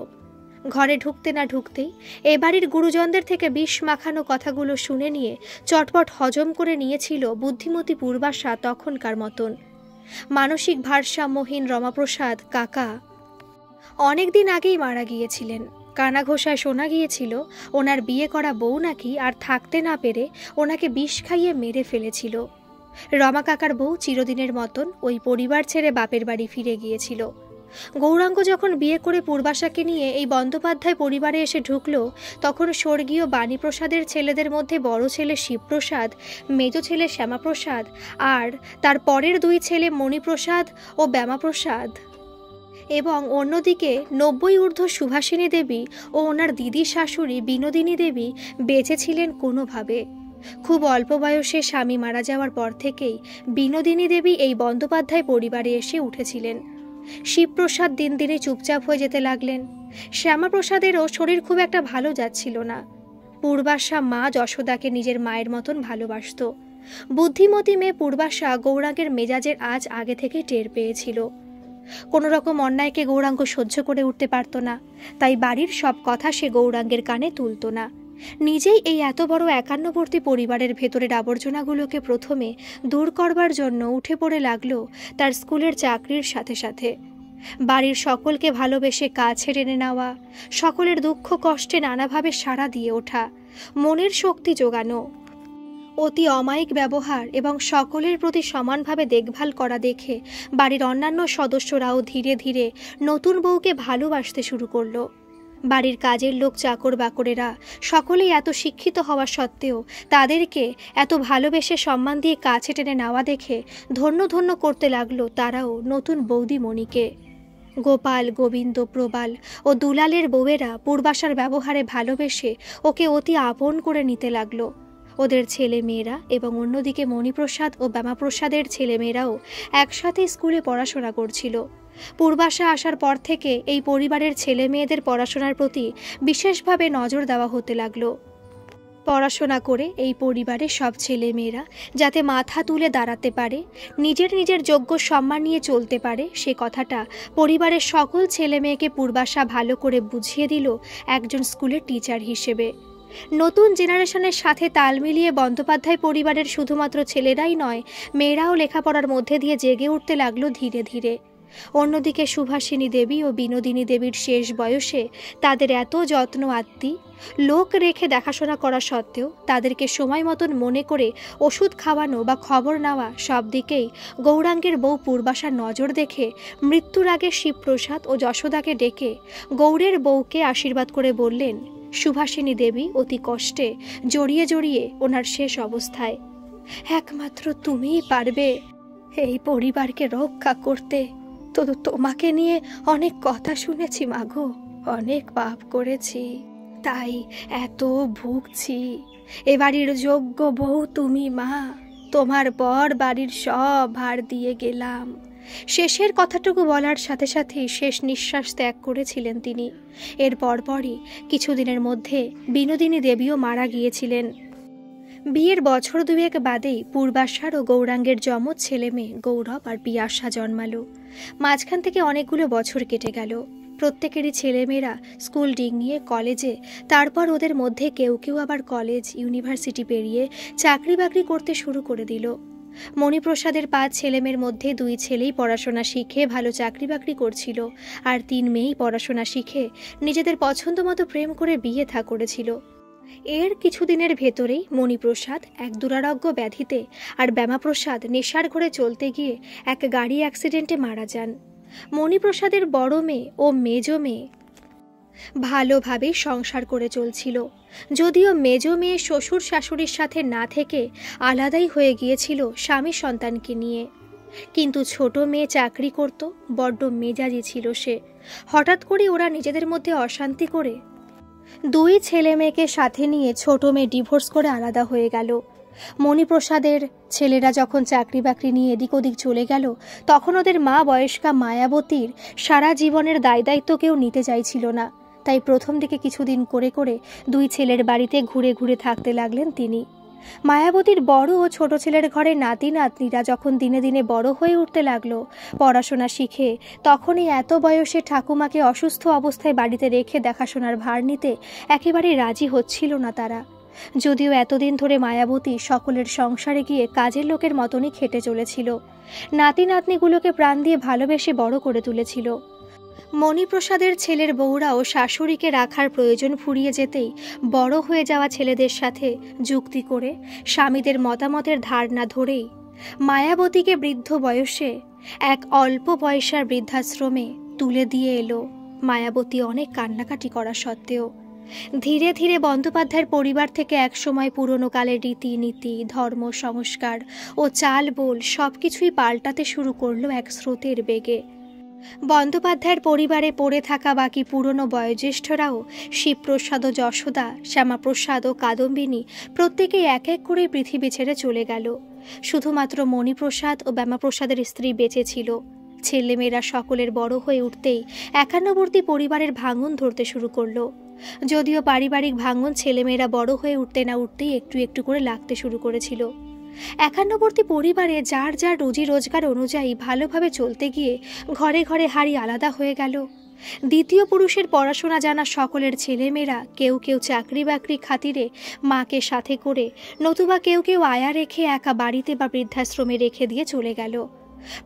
ঘরে ঢুকতে না ঢুকতেই এ বাড়ির গুরুজনদের থেকে বিষ মাখানো কথাগুলো শুনে নিয়ে চটপট হজম করে নিয়েছিল বুদ্ধিমতী পূর্বাশা তখনকার মতন। মানসিক ভারসাম্যহীন রমাপ্রসাদ কাকা অনেকদিন আগেই মারা গিয়েছিলেন। কানাঘোষায় শোনা গিয়েছিল ওনার বিয়ে করা বউ নাকি আর থাকতে না পেরে ওনাকে বিষ খাইয়ে মেরে ফেলেছিল। রমা কাকার বউ চিরদিনের মতন ওই পরিবার ছেড়ে বাপের বাড়ি ফিরে গিয়েছিল। গৌরাঙ্গ যখন বিয়ে করে পূর্বাশাকে নিয়ে এই বন্দ্যোপাধ্যায় পরিবারে এসে ঢুকল, তখন স্বর্গীয় বাণীপ্রসাদের ছেলেদের মধ্যে বড় ছেলে শিবপ্রসাদ, মেজ ছেলে শ্যামাপ্রসাদ আর তার পরের 2 ছেলে মণিপ্রসাদ ও ব্যামাপ্রসাদ এবং অন্যদিকে 90 ঊর্ধ্ব সুভাষিনী দেবী ও ওনার দিদি শাশুড়ি বিনোদিনী দেবী বেঁচে ছিলেন কোনোভাবে। খুব অল্প বয়সে স্বামী মারা যাওয়ার পর থেকেই বিনোদিনী দেবী এই বন্দ্যোপাধ্যায় পরিবারে এসে উঠেছিলেন। শিবপ্রসাদ দিন দিনে চুপচাপ হয়ে যেতে লাগলেন। শ্যামাপ্রসাদেরও শরীর খুব একটা ভালো যাচ্ছিল না। পূর্বাশা মা যশোদাকে নিজের মায়ের মতন ভালোবাসত। বুদ্ধিমতী মেয়ে পূর্বাশা গৌরাঙ্গের মেজাজের আজ আগে থেকে টের পেয়েছিল। কোনো রকম অন্যায়কে গৌরাঙ্গ সহ্য করে উঠতে পারত না, তাই বাড়ির সব কথা সে গৌরাঙ্গের কানে তুলত না। নিজেই এই এত বড় একান্নবর্তী পরিবারের ভেতরের আবর্জনাগুলোকে প্রথমে দূর করবার জন্য উঠে পড়ে লাগলো তার স্কুলের চাকরির সাথে সাথে। বাড়ির সকলকে ভালোবেসে কাছে টেনে নেওয়া, সকলের দুঃখ কষ্টে নানাভাবে সাড়া দিয়ে ওঠা, মনের শক্তি জোগানো, অতি অমায়িক ব্যবহার এবং সকলের প্রতি সমানভাবে দেখভাল করা দেখে বাড়ির অন্যান্য সদস্যরাও ধীরে ধীরে নতুন বউকে ভালোবাসতে শুরু করলো। বাড়ির কাজের লোক চাকর বাকরেরা সকলেই এত শিক্ষিত হওয়া সত্ত্বেও তাদেরকে এত ভালোবেসে সম্মান দিয়ে কাছে টেনে নেওয়া দেখে ধন্য ধন্য করতে লাগলো তারাও নতুন বৌদি মণিকে। গোপাল, গোবিন্দ, প্রবাল ও দুলালের বউয়েরা পূর্বাশার ব্যবহারে ভালোবেসে ওকে অতি আপন করে নিতে লাগলো। ওদের ছেলে মেয়েরা এবং অন্যদিকে মণিপ্রসাদ ও ব্যামাপ্রসাদের ছেলেমেয়েরাও একসাথে স্কুলে পড়াশোনা করছিল। পূর্বাশা আসার পর থেকে এই পরিবারের ছেলে মেয়েদের পড়াশোনার প্রতি বিশেষভাবে নজর দেওয়া হতে লাগলো। পড়াশোনা করে এই পরিবারের সব ছেলে মেয়েরা যাতে মাথা তুলে দাঁড়াতে পারে, নিজের নিজের যোগ্য সম্মান নিয়ে চলতে পারে, সে কথাটা পরিবারের সকল ছেলে মেয়েকে পূর্বাশা ভালো করে বুঝিয়ে দিল একজন স্কুলের টিচার হিসেবে। নতুন জেনারেশনের সাথে তাল মিলিয়ে বন্দ্যোপাধ্যায় পরিবারের শুধুমাত্র ছেলেরাই নয়, মেয়েরাও লেখাপড়ার মধ্যে দিয়ে জেগে উঠতে লাগলো ধীরে ধীরে। অন্যদিকে সুভাষিনী দেবী ও বিনোদিনী দেবীর শেষ বয়সে তাদের এত যত্ন আত্মি লোক রেখে দেখাশোনা করা সত্ত্বেও তাদেরকে সময় মতন মনে করে ওষুধ খাওয়ানো বা খবর নেওয়া সব দিকেই গৌরাঙ্গের বউ পূর্বাশার নজর দেখে মৃত্যুর আগে শিবপ্রসাদ ও যশোদাকে ডেকে গৌরের বউকে আশীর্বাদ করে বললেন, সুভাষিনী দেবী অতি কষ্টে জড়িয়ে জড়িয়ে ওনার শেষ অবস্থায়, একমাত্র তুমিই পারবে এই পরিবারকে রক্ষা করতে। তো তোমাকে নিয়ে অনেক কথা শুনেছি মাগো, অনেক পাপ করেছি, তাই এত ভুগছি। এ বাড়ির যোগ্য বউ তুমি মা, তোমার পর বাড়ির সব ভার দিয়ে গেলাম। শেষের কথাটুকু বলার সাথে সাথেই শেষ নিঃশ্বাস ত্যাগ করেছিলেন তিনি। এর পরপরই কিছুদিনের মধ্যে বিনোদিনী দেবীও মারা গিয়েছিলেন। বিয়ের বছর দুয়েক বাদেই পূর্বাশার ও গৌরাঙ্গের যমজ ছেলে মেয়ে গৌরব আর পিয়াসা জন্মালো। মাঝখান থেকে অনেকগুলো বছর কেটে গেল। প্রত্যেকেরই ছেলেমেয়েরা স্কুল ডিঙিয়ে কলেজে, তারপর ওদের মধ্যে কেউ কেউ আবার কলেজ ইউনিভার্সিটি পেরিয়ে চাকরি বাকরি করতে শুরু করে দিল। মণিপ্রসাদের 5 ছেলেমেয়ের মধ্যে 2 ছেলেই পড়াশোনা শিখে ভালো চাকরি বাকরি করছিল, আর 3 মেয়েই পড়াশোনা শিখে নিজেদের পছন্দ মতো প্রেম করে বিয়ে থা করেছিল। এর কিছুদিনের ভেতরেই মণিপ্রসাদ এক দুরারোগ্য ব্যাধিতে আর ব্যামাপ্রসাদ নেশার ঘরে চলতে গিয়ে এক গাড়ি অ্যাক্সিডেন্টে মারা যান। মণিপ্রসাদের বড় মেয়ে ও মেজ মেয়ে ভালোভাবে সংসার করে চলছিল, যদিও মেজ মেয়ে শ্বশুর শাশুড়ির সাথে না থেকে আলাদাই হয়ে গিয়েছিল স্বামী সন্তানকে নিয়ে। কিন্তু ছোট মেয়ে চাকরি করত, বড্ড মেজাজি ছিল সে। হঠাৎ করে ওরা নিজেদের মধ্যে অশান্তি করে 2 ছেলে মেয়েকে সাথে নিয়ে ছোট মেয়ে ডিভোর্স করে আলাদা হয়ে গেল। মণিপ্রসাদের ছেলেরা যখন চাকরি বাকরি নিয়ে এদিক ওদিক চলে গেল, তখন ওদের মা বয়স্কা মায়াবতীর সারা জীবনের দায়িত্ব কেউ নিতে চাইছিল না। তাই প্রথম দিকে কিছুদিন করে করে 2 ছেলের বাড়িতে ঘুরে ঘুরে থাকতে লাগলেন তিনি। মায়াবতীর বড় ও ছোট ছেলের ঘরে নাতি নাতনিরা যখন দিনে দিনে বড় হয়ে উঠতে লাগলো, পড়াশোনা শিখে, তখনই এত বয়সে ঠাকুমাকে অসুস্থ অবস্থায় বাড়িতে রেখে দেখাশোনার ভার নিতে একেবারে রাজি হচ্ছিল না তারা। যদিও এতদিন ধরে মায়াবতী সকলের সংসারে গিয়ে কাজের লোকের মতনই খেটে চলেছিল, নাতি নাতনিগুলোকে প্রাণ দিয়ে ভালোবেসে বড় করে তুলেছিল। মণিপ্রসাদের ছেলের বউরা ও শাশুড়িকে রাখার প্রয়োজন ফুরিয়ে যেতেই বড় হয়ে যাওয়া ছেলেদের সাথে যুক্তি করে স্বামীদের মতামতের ধার না ধরেই মায়াবতীকে বৃদ্ধ বয়সে এক অল্প পয়সার বৃদ্ধাশ্রমে তুলে দিয়ে এলো। মায়াবতী অনেক কান্নাকাটি করা সত্ত্বেও ধীরে ধীরে বন্দ্যোপাধ্যায়ের পরিবার থেকে একসময় পুরনো কালের রীতিনীতি, ধর্ম সংস্কার ও চাল বোল সবকিছুই পাল্টাতে শুরু করলো এক স্রোতের বেগে। বন্দ্যোপাধ্যায়ের পরিবারে পড়ে থাকা বাকি পুরনো বয়োজ্যেষ্ঠরাও শিবপ্রসাদ ও যশোদা, শ্যামাপ্রসাদ ও কাদম্বিনী প্রত্যেকেই এক এক করে পৃথিবী ছেড়ে চলে গেল। শুধুমাত্র মণিপ্রসাদ ও ব্যামাপ্রসাদের স্ত্রী বেঁচে ছিল। ছেলেমেয়েরা সকলের বড় হয়ে উঠতেই একান্নবর্তী পরিবারের ভাঙন ধরতে শুরু করলো। যদিও পারিবারিক ভাঙন ছেলেমেয়েরা বড় হয়ে উঠতে না উঠতেই একটু একটু করে লাগতে শুরু করেছিল। একান্নবর্তী পরিবারে যার যার রুজি রোজগার অনুযায়ী ভালোভাবে চলতে গিয়ে ঘরে ঘরে হাড়ি আলাদা হয়ে গেল। দ্বিতীয় পুরুষের পড়াশোনা জানা সকলের ছেলেমেয়েরা কেউ কেউ চাকরি বাকরি খাতিরে মাকে সাথে করে, নতুবা কেউ কেউ আয়া রেখে একা বাড়িতে বা বৃদ্ধাশ্রমে রেখে দিয়ে চলে গেল।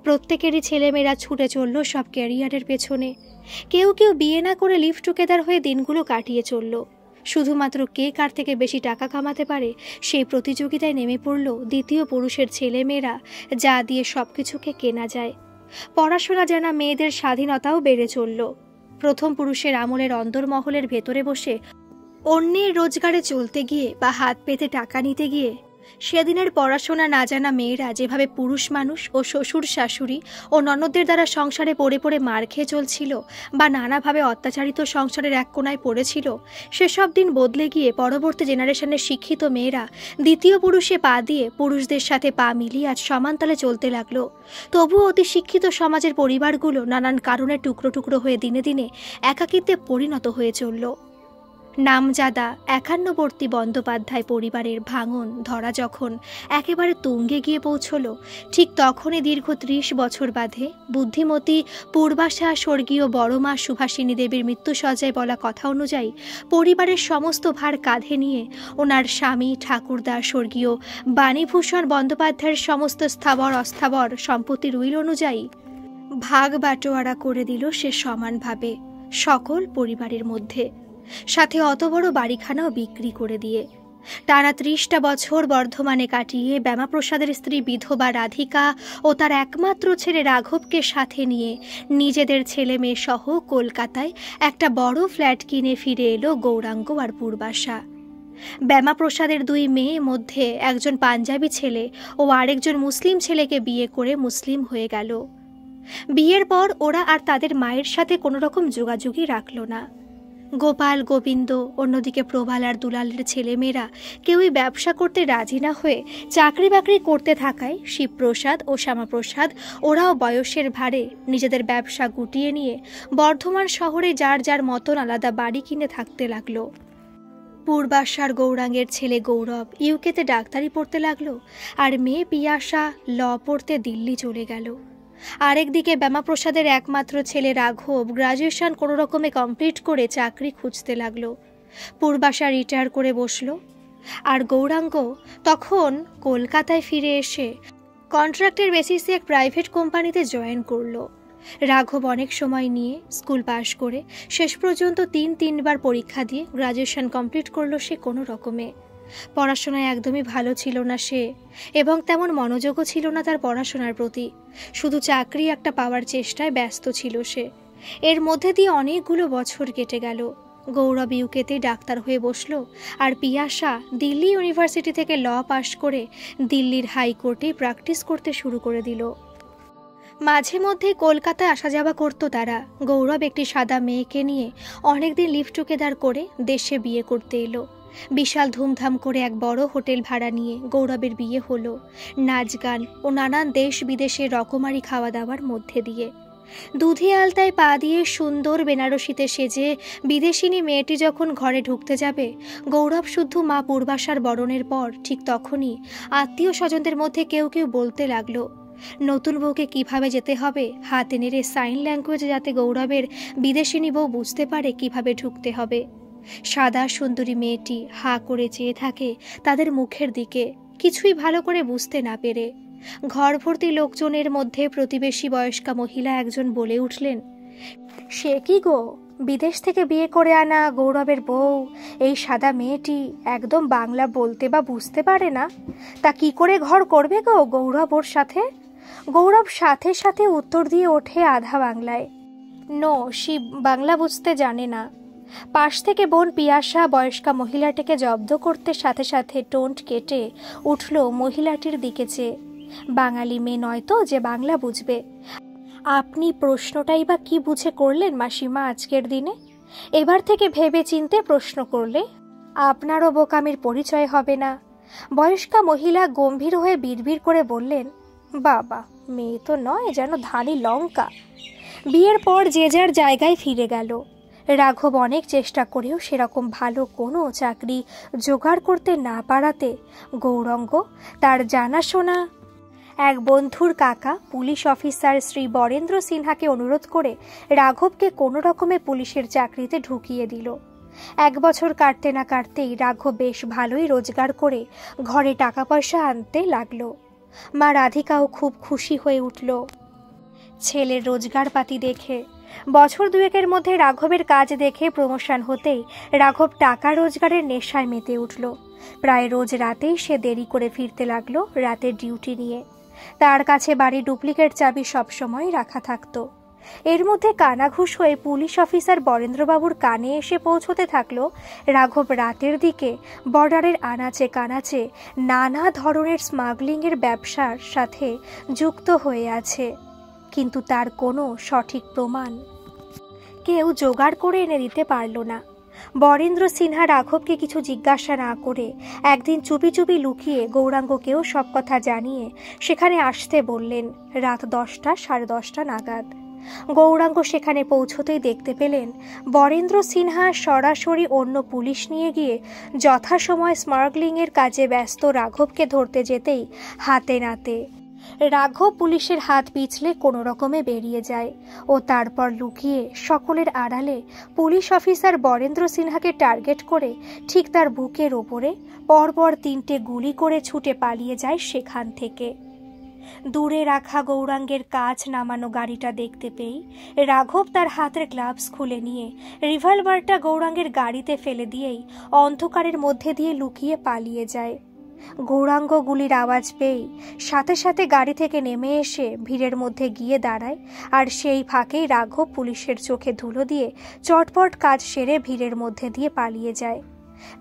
প্রত্যেকেরই ছেলেমেয়েরা ছুটে চলল সব ক্যারিয়ারের পেছনে। কেউ কেউ বিয়ে না করে লিভ টুগেদার হয়ে দিনগুলো কাটিয়ে চলল। শুধুমাত্র কে কার থেকে বেশি টাকা কামাতে পারে সেই প্রতিযোগিতায় নেমে পড়ল দ্বিতীয় পুরুষের ছেলেমেয়েরা, যা দিয়ে সবকিছুকে কেনা যায়। পড়াশোনা জানা মেয়েদের স্বাধীনতাও বেড়ে চলল। প্রথম পুরুষের আমলের অন্দরমহলের ভেতরে বসে অন্যের রোজগারে চলতে গিয়ে বা হাত পেতে টাকা নিতে গিয়ে সেদিনের পড়াশোনা না জানা মেয়েরা যেভাবে পুরুষ মানুষ ও শ্বশুর শাশুড়ি ও ননদদের দ্বারা সংসারে পড়ে পড়ে মার খেয়ে চলছিল বা নানাভাবে অত্যাচারিত সংসারের এক কোনায় পড়েছিল, সেসব দিন বদলে গিয়ে পরবর্তী জেনারেশনের শিক্ষিত মেয়েরা দ্বিতীয় পুরুষে পা দিয়ে পুরুষদের সাথে পা মিলিয়ে আজ সমানতালে চলতে লাগলো। তবুও অতি শিক্ষিত সমাজের পরিবারগুলো নানান কারণে টুকরো টুকরো হয়ে দিনে দিনে একাকিত্বে পরিণত হয়ে চলল। নামজাদা একান্নবর্তী বন্দ্যোপাধ্যায় পরিবারের ভাঙন ধরা যখন একেবারে তুঙ্গে গিয়ে পৌঁছল, ঠিক তখনই দীর্ঘ 30 বছর বাদে বুদ্ধিমতী পূর্বাশা স্বর্গীয় বড় মা সুভাষিনী দেবীর মৃত্যুসজ্জায় বলা কথা অনুযায়ী পরিবারের সমস্ত ভার কাঁধে নিয়ে ওনার স্বামী ঠাকুরদা স্বর্গীয় বাণীভূষণ বন্দ্যোপাধ্যায়ের সমস্ত স্থাবর অস্থাবর সম্পত্তির উইল অনুযায়ী ভাগ বাটোয়ারা করে দিল সে সমানভাবে সকল পরিবারের মধ্যে, সাথে অত বড় বাড়িখানাও বিক্রি করে দিয়ে। টানা 30টা বছর বর্ধমানে কাটিয়ে ব্যামাপ্রসাদের স্ত্রী বিধবা রাধিকা ও তার একমাত্র ছেলে রাঘবকে সাথে নিয়ে নিজেদের ছেলে মেয়ে সহ কলকাতায় একটা বড় ফ্ল্যাট কিনে ফিরে এলো গৌরাঙ্গ আর পূর্বাশা। ব্যামাপ্রসাদের 2 মেয়ে মধ্যে একজন পাঞ্জাবি ছেলে ও আরেকজন মুসলিম ছেলেকে বিয়ে করে মুসলিম হয়ে গেল। বিয়ের পর ওরা আর তাদের মায়ের সাথে কোনো রকম যোগাযোগই রাখল না। গোপাল, গোবিন্দ, অন্যদিকে প্রবাল আর দুলালের ছেলেমেয়েরা কেউই ব্যবসা করতে রাজি না হয়ে চাকরি বাকরি করতে থাকায় শিবপ্রসাদ ও শ্যামাপ্রসাদ ওরাও বয়সের ভারে নিজেদের ব্যবসা গুটিয়ে নিয়ে বর্ধমান শহরে যার যার মতন আলাদা বাড়ি কিনে থাকতে লাগলো। পূর্বাশার গৌরাঙ্গের ছেলে গৌরব ইউকেতে ডাক্তারি পড়তে লাগলো, আর মেয়ে পিয়াসা ল পড়তে দিল্লি চলে গেল। আরেকদিকে ব্যামাপ্রসাদের একমাত্র ছেলে রাঘব গ্রাজুয়েশন কোনো রকমে কমপ্লিট করে চাকরি খুঁজতে লাগলো। পূর্বাশা রিটায়ার করে বসলো, আর গৌরাঙ্গ তখন কলকাতায় ফিরে এসে কন্ট্রাক্টের বেসিসে এক প্রাইভেট কোম্পানিতে জয়েন করলো। রাঘব অনেক সময় নিয়ে স্কুল পাশ করে শেষ পর্যন্ত তিনবার পরীক্ষা দিয়ে গ্রাজুয়েশন কমপ্লিট করলো সে কোনো রকমে। পড়াশোনায় একদমই ভালো ছিল না সে, এবং তেমন মনোযোগও ছিল না তার পড়াশোনার প্রতি। শুধু চাকরি একটা পাওয়ার চেষ্টায় ব্যস্ত ছিল সে। এর মধ্যে দিয়ে অনেকগুলো বছর কেটে গেল। গৌরব ইউকেতে ডাক্তার হয়ে বসলো, আর পিয়াসা দিল্লি ইউনিভার্সিটি থেকে ল পাশ করে দিল্লির হাইকোর্টে প্র্যাকটিস করতে শুরু করে দিল। মাঝে মধ্যে কলকাতায় আসা যাওয়া করতো তারা। গৌরব একটি সাদা মেয়েকে নিয়ে অনেকদিন লিভ টুগেদার করে দেশে বিয়ে করতে এলো। বিশাল ধুমধাম করে এক বড় হোটেল ভাড়া নিয়ে গৌরবের বিয়ে হলো, নাচ গান ও নানান দেশ বিদেশের রকমারি খাওয়া দাওয়ার মধ্যে দিয়ে। দুধে আলতায় পা দিয়ে সুন্দর বেনারসিতে সেজে বিদেশিনী মেয়েটি যখন ঘরে ঢুকতে যাবে, গৌরব শুদ্ধ মা পূর্বাশার বরণের পর ঠিক তখনই আত্মীয় স্বজনদের মধ্যে কেউ কেউ বলতে লাগলো নতুন বউকে কিভাবে যেতে হবে, হাতে নেড়ে সাইন ল্যাঙ্গুয়েজে যাতে গৌরবের বিদেশিনী বউ বুঝতে পারে কিভাবে ঢুকতে হবে। সাদা সুন্দরী মেয়েটি হা করে চেয়ে থাকে তাদের মুখের দিকে, কিছুই ভালো করে বুঝতে না পেরে। ঘর ভর্তি লোকজনের মধ্যে প্রতিবেশী বয়স্কা মহিলা একজন বলে উঠলেন, সে কি গো, বিদেশ থেকে বিয়ে করে আনা গৌরবের বউ এই সাদা মেয়েটি একদম বাংলা বলতে বা বুঝতে পারে না, তা কি করে ঘর করবে গো গৌরব ওর সাথে? গৌরব সাথে সাথে উত্তর দিয়ে ওঠে আধা বাংলায়, নো, সে বাংলা বুঝতে জানে না। পাশ থেকে বোন পিয়াসা বয়স্কা মহিলাটিকে জব্দ করতে সাথে সাথে টোন্ট কেটে উঠল মহিলাটির দিকে চেয়ে, বাঙালি মেয়ে নয় তো যে বাংলা বুঝবে। আপনি প্রশ্নটাই বা কি বুঝে করলেন মাসিমা আজকের দিনে? এবার থেকে ভেবে চিনতে প্রশ্ন করলে আপনারও বোকামির পরিচয় হবে না। বয়স্কা মহিলা গম্ভীর হয়ে বিড়বিড় করে বললেন, বাবা, মেয়ে তো নয়, যেন ধানি লঙ্কা। বিয়ের পর যে যার জায়গায় ফিরে গেল। রাঘব অনেক চেষ্টা করেও সেরকম ভালো কোনো চাকরি জোগাড় করতে না পারাতে গৌরাঙ্গ তার জানাশোনা এক বন্ধুর কাকা পুলিশ অফিসার শ্রী বরেন্দ্র সিনহাকে অনুরোধ করে রাঘবকে কোনো রকমে পুলিশের চাকরিতে ঢুকিয়ে দিল। 1 বছর কাটতে না কাটতেই রাঘব বেশ ভালোই রোজগার করে ঘরে টাকা পয়সা আনতে লাগলো। মা রাধিকাও খুব খুশি হয়ে উঠল ছেলের রোজগারপাতি দেখে। বছর 2-এর মধ্যে রাঘবের কাজ দেখে প্রমোশন হতেই রাঘব টাকা রোজগারের নেশায় মেতে উঠল। প্রায় রোজ রাতেই সে দেরি করে ফিরতে লাগলো রাতের ডিউটি নিয়ে। তার কাছে বাড়ির ডুপ্লিকেট চাবি সবসময় রাখা থাকতো। এর মধ্যে কানাঘুষ হয়ে পুলিশ অফিসার বরেন্দ্রবাবুর কানে এসে পৌঁছতে থাকলো রাঘব রাতের দিকে বর্ডারের আনাচে কানাচে নানা ধরনের স্মাগলিংয়ের ব্যবসার সাথে যুক্ত হয়ে আছে, কিন্তু তার কোনো সঠিক প্রমাণ কেউ জোগাড় করে এনে দিতে পারল না। বরেন্দ্র সিনহা রাঘবকে কিছু জিজ্ঞাসা না করে একদিন চুপি চুপি লুকিয়ে গৌরাঙ্গকেও সব কথা জানিয়ে সেখানে আসতে বললেন রাত 10টা, 10:30 নাগাদ। গৌরাঙ্গ সেখানে পৌঁছতেই দেখতে পেলেন বরেন্দ্র সিনহা সরাসরি অন্য পুলিশ নিয়ে গিয়ে যথাসময় স্মাগলিংয়ের কাজে ব্যস্ত রাঘবকে ধরতে যেতেই হাতে নাতে রাঘব পুলিশের হাত পিছলে কোনো রকমে বেরিয়ে যায় ও তারপর লুকিয়ে সকলের আড়ালে পুলিশ অফিসার বরেন্দ্র সিনহাকে টার্গেট করে ঠিক তার বুকের ওপরে পরপর 3টে গুলি করে ছুটে পালিয়ে যায় সেখান থেকে। দূরে রাখা গৌরাঙ্গের কাজ নামানো গাড়িটা দেখতে পেয়ে রাঘব তার হাতের গ্লাভস খুলে নিয়ে রিভলভারটা গৌরাঙ্গের গাড়িতে ফেলে দিয়েই অন্ধকারের মধ্যে দিয়ে লুকিয়ে পালিয়ে যায়। গৌরাঙ্গ গুলির আওয়াজ পেয়েই সাথে সাথে গাড়ি থেকে নেমে এসে ভিড়ের মধ্যে গিয়ে দাঁড়ায়, আর সেই ফাঁকেই রাঘব পুলিশের চোখে ধুলো দিয়ে চটপট কাজ সেরে ভিড়ের মধ্যে দিয়ে পালিয়ে যায়।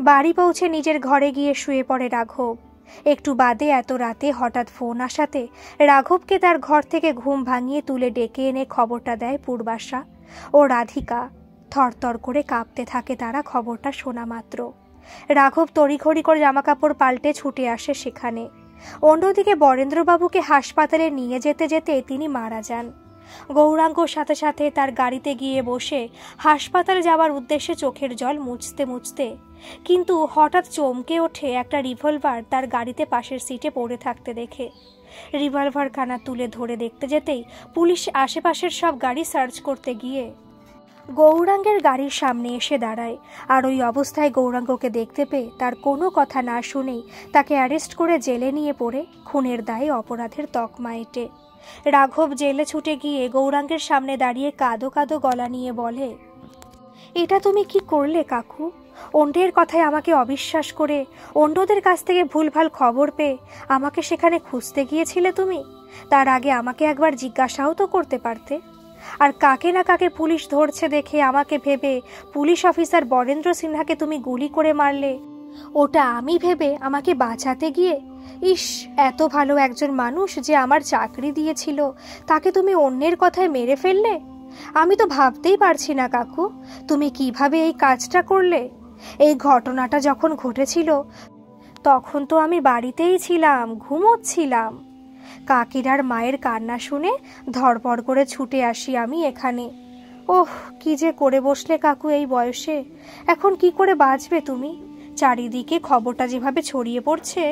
বাড়ি পৌঁছে নিজের ঘরে গিয়ে শুয়ে পড়ে রাঘব। একটু বাদে এত রাতে হঠাৎ ফোন আসাতে রাঘবকে তার ঘর থেকে ঘুম ভাঙিয়ে তুলে ডেকে এনে খবরটা দেয় পূর্বাশা ও রাধিকা। থরথর করে কাঁপতে থাকে তারা খবরটা শোনা মাত্র। রাঘব তড়িঘড়ি করে জামাকাপড় পাল্টে ছুটে আসে সেখানে। অন্যদিকে বরেন্দ্রবাবুকে হাসপাতালে নিয়ে যেতে যেতে তিনি মারা যান। গৌরাঙ্গর সাথে সাথে তার গাড়িতে গিয়ে বসে হাসপাতালে যাওয়ার উদ্দেশ্যে চোখের জল মুছতে মুছতে কিন্তু হঠাৎ চমকে ওঠে একটা রিভলভার তার গাড়িতে পাশের সিটে পড়ে থাকতে দেখে। রিভলভারখানা তুলে ধরে দেখতে যেতেই পুলিশ আশেপাশের সব গাড়ি সার্চ করতে গিয়ে গৌরাঙ্গের গাড়ির সামনে এসে দাঁড়ায়। আর ওই অবস্থায় গৌরাঙ্গকে দেখতে পেয়ে তার কোনো কথা না শুনেই তাকে অ্যারেস্ট করে জেলে নিয়ে পড়ে খুনের দায়ে অপরাধের তকমা এঁটে রাঘব জেলে ছুটে গিয়ে গৌরাঙ্গের সামনে দাঁড়িয়ে কাঁদো কাঁদো গলা নিয়ে বলে, এটা তুমি কি করলে কাকু? অন্যের কথায় আমাকে অবিশ্বাস করে অন্যদের কাছ থেকে ভুলভাল খবর পেয়ে আমাকে সেখানে খুঁজতে গিয়েছিলে তুমি। তার আগে আমাকে একবার জিজ্ঞাসাও তো করতে পারতে। আর কাকে না কাকে পুলিশ ধরছে দেখে আমাকে ভেবে পুলিশ অফিসার বরেন্দ্র সিনহাকে তুমি গুলি করে মারলে, ওটা আমি ভেবে আমাকে বাঁচাতে গিয়ে। ইস, এত ভালো একজন মানুষ যে আমার চাকরি দিয়েছিল তাকে তুমি অন্যের কথায় মেরে ফেললে। আমি তো ভাবতেই পারছি না কাকু, তুমি কিভাবে এই কাজটা করলে। এই ঘটনাটা যখন ঘটেছিল তখন তো আমি বাড়িতেই ছিলাম, ঘুমোচ্ছিলাম। কাকিরার মায়ের কান্না শুনে ধড়পড় করে ছুটে আসি আমি এখানে। ওহ, কি যে করে বসলে কাকু এই বয়সে। এখন কি করে বাঁচবে তুমি? চারিদিকে খবরটা যেভাবে ছড়িয়ে পড়ছে।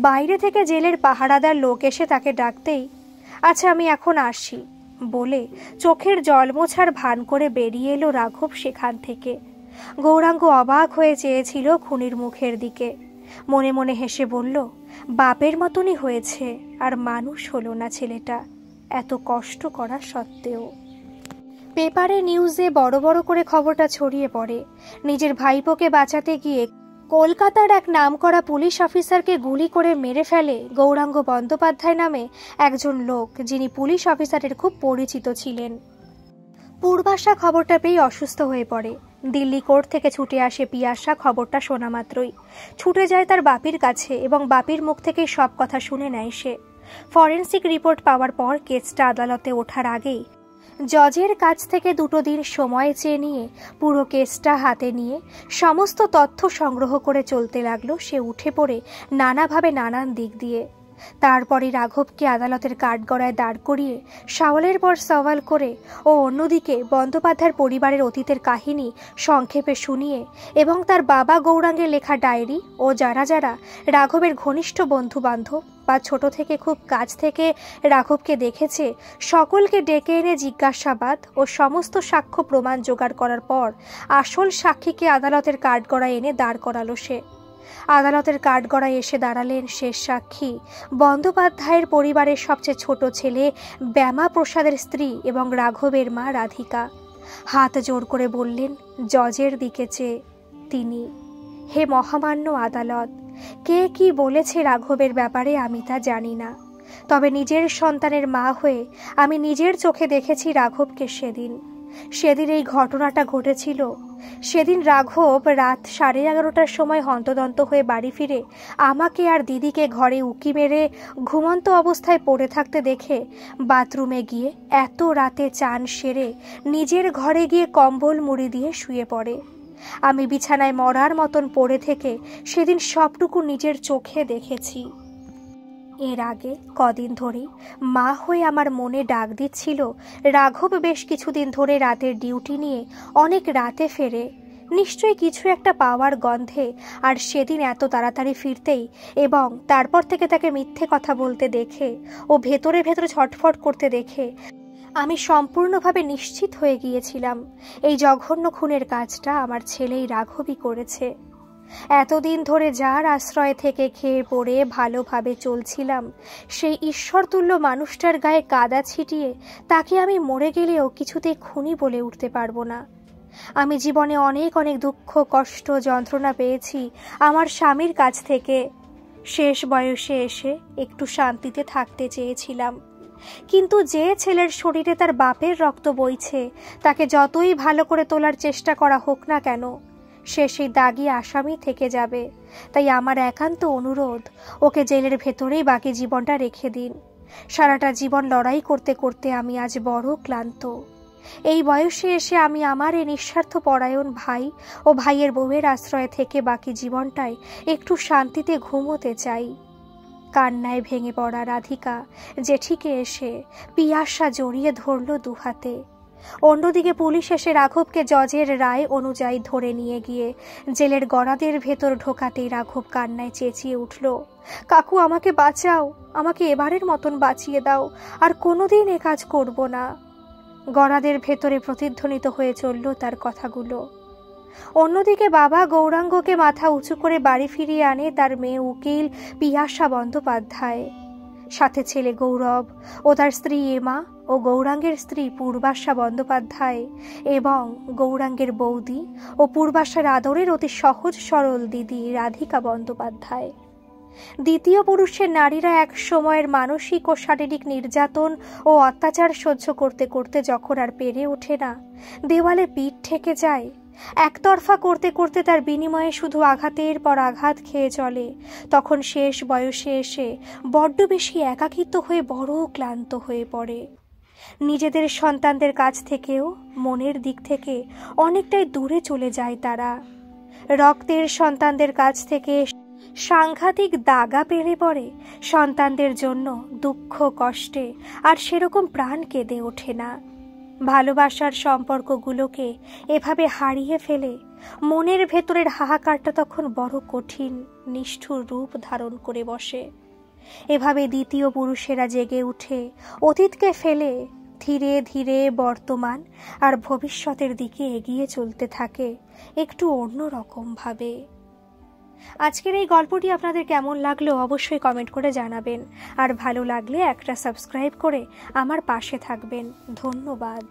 বাইরে থেকে জেলের পাহারাদার লোক এসে তাকে ডাকতেই, আচ্ছা আমি এখন আসি বলে চোখের জল মোছার ভান করে বেরিয়ে এলো রাঘব সেখান থেকে। গৌরাঙ্গ অবাক হয়ে চেয়েছিল খুনির মুখের দিকে। মনে মনে হেসে বলল, বাপের মতনই হয়েছে, আর মানুষ হলো না ছেলেটা এত কষ্ট করা সত্ত্বেও। পেপারে নিউজে বড় বড় করে খবরটা ছড়িয়ে পড়ে। নিজের ভাইপোকে বাঁচাতে গিয়ে কলকাতার এক নামকরা পুলিশ অফিসারকে গুলি করে মেরে ফেলে গৌরাঙ্গ বন্দ্যোপাধ্যায় নামে একজন লোক, যিনি পুলিশ অফিসারের খুব পরিচিত ছিলেন। পূর্বাশা খবরটা পেয়ে অসুস্থ হয়ে পড়ে। দিল্লি কোর্ট থেকে ছুটে আসে পিয়াসা খবরটা শোনা মাত্রই। ছুটে যায় তার বাপির কাছে এবং বাপির মুখ থেকেই সব কথা শুনে নেয় সে। ফরেন্সিক রিপোর্ট পাওয়ার পর কেসটা আদালতে ওঠার আগেই জজের কাছ থেকে 2 দিন সময় চেয়ে নিয়ে পুরো কেসটা হাতে নিয়ে সমস্ত তথ্য সংগ্রহ করে চলতে লাগলো সে উঠে পড়ে নানাভাবে নানান দিক দিয়ে। তারপরে রাঘবকে আদালতের কাঠগড়ায় দাঁড় করিয়ে সওয়ালের পর সওয়াল করে ও অন্যদিকে বন্দ্যোপাধ্যায়ের পরিবারের অতীতের কাহিনী সংক্ষেপে শুনিয়ে এবং তার বাবা গৌরাঙ্গের লেখা ডায়েরি ও যারা যারা রাঘবের ঘনিষ্ঠ বন্ধু বান্ধব বা ছোট থেকে খুব কাছ থেকে রাঘবকে দেখেছে সকলকে ডেকে এনে জিজ্ঞাসাবাদ ও সমস্ত সাক্ষ্য প্রমাণ জোগাড় করার পর আসল সাক্ষীকে আদালতের কাঠগড়ায় এনে দাঁড় করালো সে। আদালতের কাঠগড়ায় এসে দাঁড়ালেন শেষ সাক্ষী বন্দ্যোপাধ্যায়ের পরিবারের সবচেয়ে ছোট ছেলে ব্যামা প্রসাদের স্ত্রী এবং রাঘবের মা রাধিকা। হাত জোর করে বললেন জজের দিকে চেয়ে তিনি, হে মহামান্য আদালত, কে কি বলেছে রাঘবের ব্যাপারে আমি তা জানি না, তবে নিজের সন্তানের মা হয়ে আমি নিজের চোখে দেখেছি রাঘবকে। সেদিন এই ঘটনাটা ঘটেছিল। সেদিন রাঘব রাত 11:30টার সময় হন্তদন্ত হয়ে বাড়ি ফিরে আমাকে আর দিদিকে ঘরে উকি মেরে ঘুমন্ত অবস্থায় পড়ে থাকতে দেখে বাথরুমে গিয়ে এত রাতে চান সেরে নিজের ঘরে গিয়ে কম্বল মুড়ি দিয়ে শুয়ে পড়ে। আমি বিছানায় মরার মতন পড়ে থেকে সেদিন সবটুকু নিজের চোখে দেখেছি। এর আগে কদিন ধরেই মা হয়ে আমার মনে ডাক দিচ্ছিল রাঘব বেশ কিছুদিন ধরে রাতের ডিউটি নিয়ে অনেক রাতে ফেরে, নিশ্চয়ই কিছু একটা পাওয়ার গন্ধে। আর সেদিন এত তাড়াতাড়ি ফিরতেই এবং তারপর থেকে তাকে মিথ্যে কথা বলতে দেখে ও ভেতরে ভেতরে ছটফট করতে দেখে আমি সম্পূর্ণভাবে নিশ্চিত হয়ে গিয়েছিলাম এই জঘন্য খুনের কাজটা আমার ছেলেই রাঘবই করেছে। এতদিন ধরে যার আশ্রয় থেকে খেয়ে পড়ে ভালোভাবে চলছিলাম সেই ঈশ্বরতুল্য মানুষটার গায়ে কাদা ছিটিয়ে তাকে আমি মরে গেলেও কিছুতেই খুনি বলে উঠতে পারবো না। আমি জীবনে অনেক অনেক দুঃখ কষ্ট যন্ত্রণা পেয়েছি আমার স্বামীর কাছ থেকে। শেষ বয়সে এসে একটু শান্তিতে থাকতে চেয়েছিলাম, কিন্তু যে ছেলের শরীরে তার বাপের রক্ত বইছে তাকে যতই ভালো করে তোলার চেষ্টা করা হোক না কেন সে সেই দাগি আসামি থেকে যাবে। তাই আমার একান্ত অনুরোধ, ওকে জেলের ভেতরেই বাকি জীবনটা রেখে দিন। সারাটা জীবন লড়াই করতে করতে আমি আজ বড় ক্লান্ত। এই বয়সে এসে আমি আমার এই নিঃস্বার্থ পরায়ণ ভাই ও ভাইয়ের বউয়ের আশ্রয়ে থেকে বাকি জীবনটায় একটু শান্তিতে ঘুমোতে চাই। কান্নায় ভেঙে পড়া রাধিকা জেঠিকে এসে পিয়াসা জড়িয়ে ধরল দুহাতে। অন্যদিকে পুলিশ এসে রাঘবকে জজের রায় অনুযায়ী ধরে নিয়ে গিয়ে জেলের গরাদের ভেতর ঢোকাতেই রাঘব কান্নায় চেঁচিয়ে উঠল, কাকু আমাকে বাঁচাও, আমাকে এবারের মতন বাঁচিয়ে দাও, আর কোনোদিন এ কাজ করব না। গরাদের ভেতরে প্রতিধ্বনিত হয়ে চলল তার কথাগুলো। অন্যদিকে বাবা গৌরাঙ্গকে মাথা উঁচু করে বাড়ি ফিরিয়ে আনে তার মেয়ে উকিল পিয়াসা বন্দ্যোপাধ্যায়, সাথে ছেলে গৌরব ও তার স্ত্রী এমা ও গৌরাঙ্গের স্ত্রী পূর্বাশা বন্দ্যোপাধ্যায় এবং গৌরাঙ্গের বৌদি ও পূর্বাশার আদরের অতি সহজ সরল দিদি রাধিকা বন্দ্যোপাধ্যায়। দ্বিতীয় পুরুষের নারীরা এক সময়ের মানসিক ও শারীরিক নির্যাতন ও অত্যাচার সহ্য করতে করতে যখন আর পেরে ওঠে না, দেওয়ালে পিঠ ঠেকে যায়, একতরফা করতে করতে তার বিনিময়ে শুধু আঘাতের পর আঘাত খেয়ে চলে, তখন শেষ বয়সে এসে বড্ড বেশি একাকিত্ব হয়ে বড় ক্লান্ত হয়ে পড়ে। নিজেদের সন্তানদের কাছ থেকেও মনের দিক থেকে অনেকটাই দূরে চলে যায় তারা। রক্তের সন্তানদের কাছ থেকে সাংঘাতিক দাগা পেরে পড়ে সন্তানদের জন্য দুঃখ কষ্টে আর সেরকম প্রাণ কেঁদে ওঠে না। ভালোবাসার সম্পর্কগুলোকে এভাবে হারিয়ে ফেলে মনের ভেতরের হাহাকারটা তখন বড় কঠিন নিষ্ঠুর রূপ ধারণ করে বসে। এভাবে দ্বিতীয় পুরুষেরা জেগে উঠে অতীতকে ফেলে ধীরে ধীরে বর্তমান আর ভবিষ্যতের দিকে এগিয়ে চলতে থাকে একটু অন্যরকম ভাবে। আজকের এই গল্পটি আপনাদের কেমন লাগলো অবশ্যই কমেন্ট করে জানাবেন, আর ভালো লাগলে একটা সাবস্ক্রাইব করে আমার পাশে থাকবেন। ধন্যবাদ।